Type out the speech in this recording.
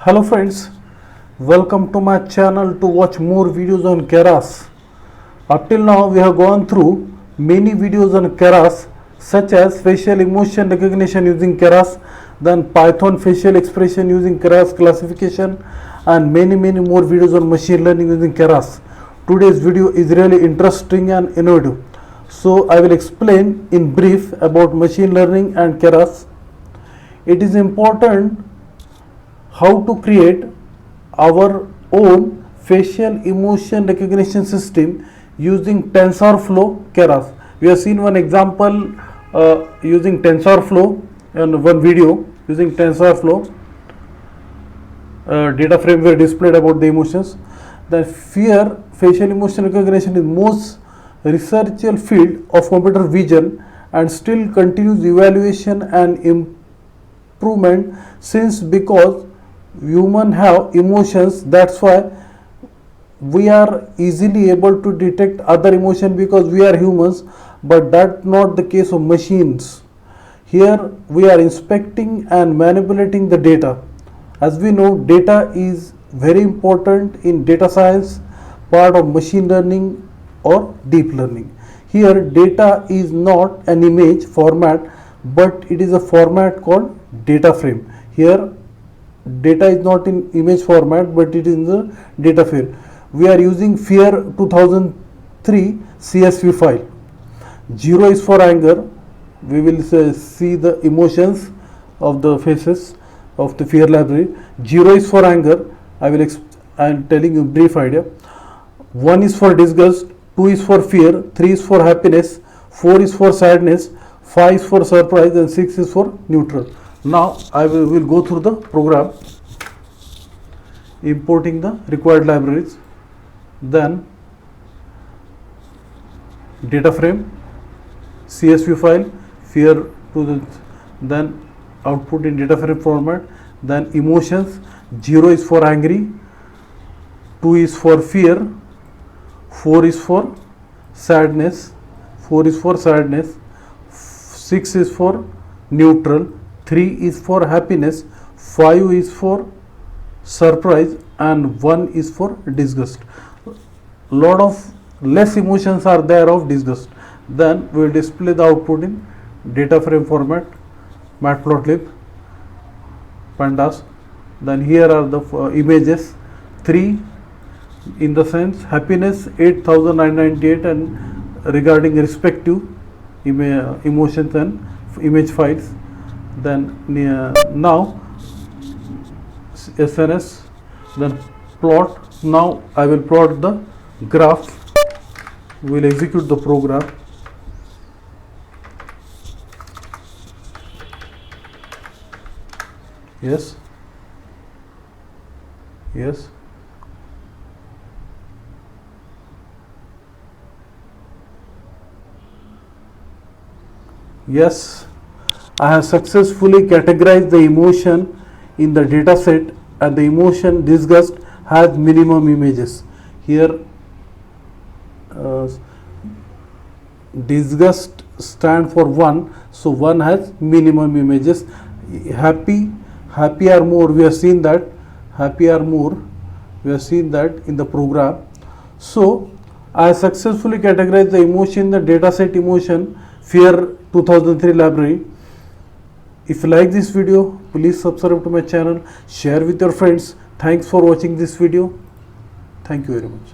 Hello friends, welcome to my channel to watch more videos on Keras. Up till now we have gone through many videos on Keras such as facial emotion recognition using Keras, then Python facial expression using Keras classification, and many more videos on machine learning using Keras. Today's video is really interesting and innovative. So I will explain in brief about machine learning and Keras. It is important how to create our own facial emotion recognition system using Tensorflow-Keras. We have seen one example using TensorFlow and one video using TensorFlow. Data frame were displayed about the emotions. The facial emotion recognition is most researchable field of computer vision and still continues evaluation and improvement since because human have emotions, that's why we are easily able to detect other emotion because we are humans, but that's not the case of machines. Here we are inspecting and manipulating the data. As we know, data is very important in data science, part of machine learning or deep learning. Here data is not an image format, but it is a format called data frame. Here data is not in image format, but it is in the data frame. We are using FEAR 2003 CSV file. 0 is for anger. We will see the emotions of the faces of the FEAR library. 0 is for anger. I am telling you brief idea. 1 is for disgust. 2 is for fear. 3 is for happiness. 4 is for sadness. 5 is for surprise, and 6 is for neutral. Now I will go through the program, importing the required libraries, then data frame, CSV file, FEAR to the, then output in data frame format, then emotions. 0 is for angry, 2 is for fear, 4 is for sadness, 6 is for neutral, 3 is for happiness, 5 is for surprise, and 1 is for disgust. Lot of less emotions are there of disgust. Then we will display the output in data frame format, matplotlib, pandas. Then here are the images. 3 in the sense happiness 8998, and regarding respective emotions and image files. Then now SNS, then plot. Now I will plot the graph. We will execute the program. Yes. I have successfully categorized the emotion in the data set, and the emotion disgust has minimum images. Here disgust stand for 1, so 1 has minimum images. Happy are more, we have seen that in the program. So I have successfully categorized the emotion in the data set emotion FEAR 2003 library. If you like this video, please subscribe to my channel, share with your friends. Thanks for watching this video. Thank you very much.